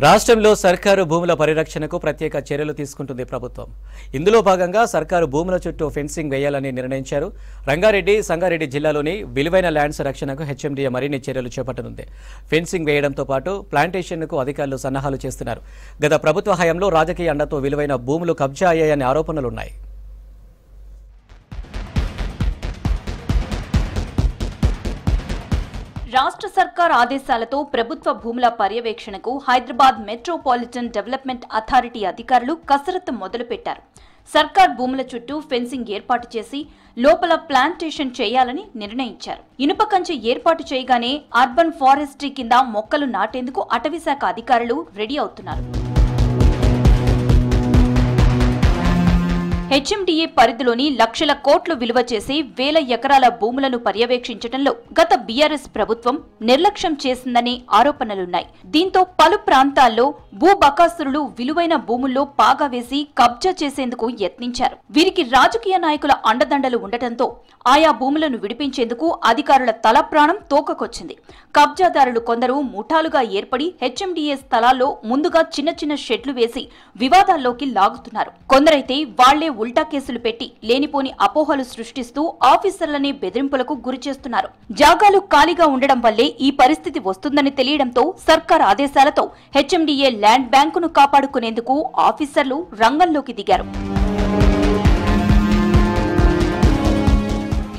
రాష్ట్రంలో సర్కారు భూముల పరిరక్షణకు ప్రత్యేక చర్యలు తీసుకుంటుంది ప్రభుత్వం. ఇందులో భాగంగా సర్కారు భూముల చుట్టూ ఫెన్సింగ్ వేయాలని నిర్ణయించారు. రంగారెడ్డి, సంగారెడ్డి జిల్లాలోని విలువైన ల్యాండ్స్ రక్షణకు హెచ్ఎండీఏ మరిన్ని చర్యలు చేపట్టనుంది. ఫెన్సింగ్ వేయడంతో పాటు ప్లాంటేషన్కు అధికారులు సన్నాహాలు చేస్తున్నారు. గత ప్రభుత్వ హయాంలో రాజకీయ అండతో విలువైన భూములు కబ్జా అయ్యాయనే ఆరోపణలున్నాయి. రాష్ట్ర సర్కార్ ఆదేశాలతో ప్రభుత్వ భూముల పర్యవేక్షణకు హైదరాబాద్ మెట్రోపాలిటన్ డెవలప్మెంట్ అథారిటీ అధికారులు కసరత్తు మొదలుపెట్టారు. సర్కార్ భూముల చుట్టూ ఫెన్సింగ్ ఏర్పాటు చేసి లోపల ప్లాంటేషన్ చేయాలని నిర్ణయించారు. ఇనుప కంచె ఏర్పాటు చేయగానే అర్బన్ ఫారెస్ట్రీ కింద మొక్కలు నాటేందుకు అటవీశాఖ అధికారులు రెడీ అవుతున్నారు. హెచ్ఎండీఏ పరిధిలోని లక్షల కోట్లు విలువ చేసి వేల ఎకరాల భూములను పర్యవేక్షించడంలో గత బీఆర్ఎస్ ప్రభుత్వం నిర్లక్ష్యం చేసిందనే ఆరోపణలున్నాయి. దీంతో పలు ప్రాంతాల్లో భూబకాసురులు విలువైన భూముల్లో పాగా వేసి కబ్జా చేసేందుకు యత్నించారు. వీరికి రాజకీయ నాయకుల అండదండలు ఉండటంతో ఆయా భూములను విడిపించేందుకు అధికారుల తల ప్రాణం తోకకొచ్చింది. కబ్జాదారులు కొందరు ముఠాలుగా ఏర్పడి హెచ్ఎండీఏ స్థలాల్లో ముందుగా చిన్న చిన్న షెడ్లు వేసి వివాదాల్లోకి లాగుతున్నారు. కొందరైతే వాళ్లే ఉల్టా కేసులు పెట్టి లేనిపోని అపోహలు సృష్టిస్తూ ఆఫీసర్లని బెదిరింపులకు గురిచేస్తున్నారు. జాగాలు ఖాళీగా ఉండడం వల్లే ఈ పరిస్థితి వస్తుందని తెలియడంతో సర్కార్ ఆదేశాలతో హెచ్ఎండీఏ ల్యాండ్ బ్యాంకును కాపాడుకునేందుకు ఆఫీసర్లు రంగంలోకి దిగారు.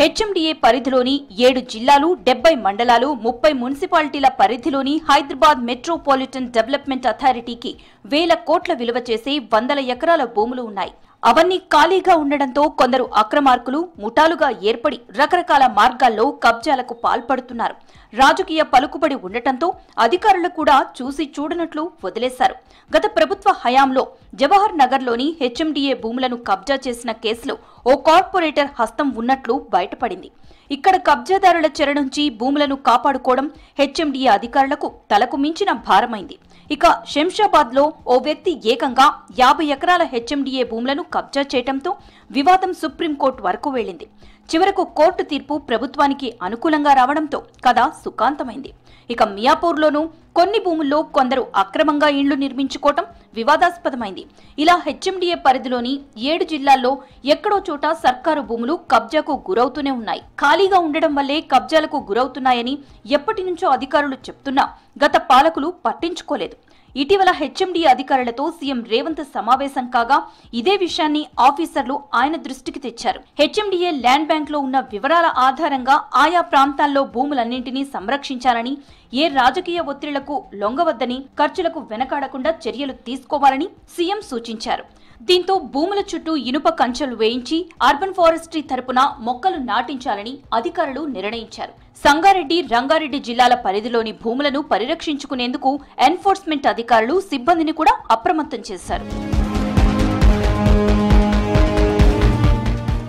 హెచ్ఎండీఏ పరిధిలోని 7 జిల్లాలు, 70 మండలాలు, 30 మున్సిపాలిటీల పరిధిలోని హైదరాబాద్ మెట్రోపాలిటన్ డెవలప్మెంట్ అథారిటీకి వేల కోట్ల విలువ చేసే వందల ఎకరాల భూములు ఉన్నాయి. అవన్నీ ఖాళీగా ఉండడంతో కొందరు అక్రమార్కులు ముఠాలుగా ఏర్పడి రకరకాల మార్గాల్లో కబ్జాలకు పాల్పడుతున్నారు. రాజకీయ పలుకుబడి ఉండటంతో అధికారులు కూడా చూసి చూడనట్లు వదిలేశారు. గత ప్రభుత్వ హయాంలో జవహర్ నగర్లోని హెచ్ఎండీఏ భూములను కబ్జా చేసిన కేసులో ఓ కార్పొరేటర్ హస్తం ఉన్నట్లు బయటపడింది. ఇక్కడ కబ్జాదారుల చెర నుంచి భూములను కాపాడుకోవడం హెచ్ఎండీఏ అధికారులకు తలకు మించిన భారమైంది. ఇక శంషాబాద్లో ఓ వ్యక్తి ఏకంగా 50 ఎకరాల హెచ్ఎండీఏ భూములను కబ్జా చేయడంతో వివాదం సుప్రీంకోర్టు వరకు వెళ్లింది. చివరకు కోర్టు తీర్పు ప్రభుత్వానికి అనుకూలంగా రావడంతో కథ సుఖాంతమైంది. ఇక మియాపూర్లోనూ కొన్ని భూముల్లో కొందరు అక్రమంగా ఇండ్లు నిర్మించుకోవటం వివాదాస్పదమైంది. ఇలా హెచ్ఎండీఏ పరిధిలోని 7 జిల్లాల్లో ఎక్కడో చోట సర్కారు భూములు కబ్జాకు గురవుతూనే ఉన్నాయి. ఖాళీగా ఉండడం వల్లే కబ్జాలకు గురవుతున్నాయని ఎప్పటి నుంచో అధికారులు చెప్తున్నా గత పాలకులు పట్టించుకోలేదు. ఇటీవల హెచ్ఎండీఏ అధికారులతో సీఎం రేవంత్ సమావేశం కాగా ఇదే విషయాన్ని ఆఫీసర్లు ఆయన దృష్టికి తెచ్చారు. హెచ్ఎండీఏ ల్యాండ్ బ్యాంక్ లో ఉన్న వివరాల ఆధారంగా ఆయా ప్రాంతాల్లో భూములన్నింటినీ సంరక్షించాలని, ఏ రాజకీయ ఒత్తిళ్లకు లొంగవద్దని, ఖర్చులకు వెనకాడకుండా చర్యలు తీసుకోవాలని సీఎం సూచించారు. దీంతో భూముల చుట్టూ ఇనుప కంచెలు వేయించి అర్బన్ ఫారెస్ట్రీ తరపున మొక్కలు నాటించాలని అధికారులు నిర్ణయించారు. సంగారెడ్డి, రంగారెడ్డి జిల్లాల పరిధిలోని భూములను పరిరక్షించుకునేందుకు ఎన్ఫోర్స్మెంట్ అధికారులు సిబ్బందిని కూడా అప్రమత్తం చేశారు.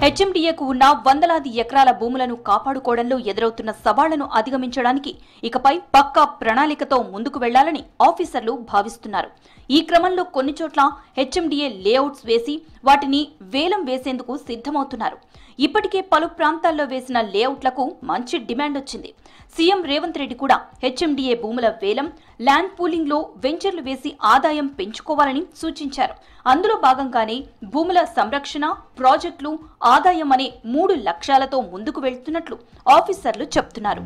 హెచ్ఎండీఏకు ఉన్న వందలాది ఎకరాల భూములను కాపాడుకోవడంలో ఎదురవుతున్న సవాళ్లను అధిగమించడానికి ఇకపై పక్కా ప్రణాళికతో ముందుకు వెళ్లాలని ఆఫీసర్లు భావిస్తున్నారు. ఈ క్రమంలో కొన్ని చోట్ల హెచ్ఎండీఏ లేఅవుట్స్ వేసి వాటిని వేలం వేసేందుకు సిద్ధమవుతున్నారు. ఇప్పటికే పలు ప్రాంతాల్లో వేసిన లేఅవుట్లకు మంచి డిమాండ్ వచ్చింది. సీఎం రేవంత్ రెడ్డి కూడా హెచ్ఎండీఏ భూముల వేలం, ల్యాండ్ పూలింగ్ లో వెంచర్లు వేసి ఆదాయం పెంచుకోవాలని సూచించారు. అందులో భాగంగానే భూముల సంరక్షణ, ప్రాజెక్టులు, ఆదాయం అనే 3 లక్ష్యాలతో ముందుకు వెళ్తున్నట్లు ఆఫీసర్లు చెప్తున్నారు.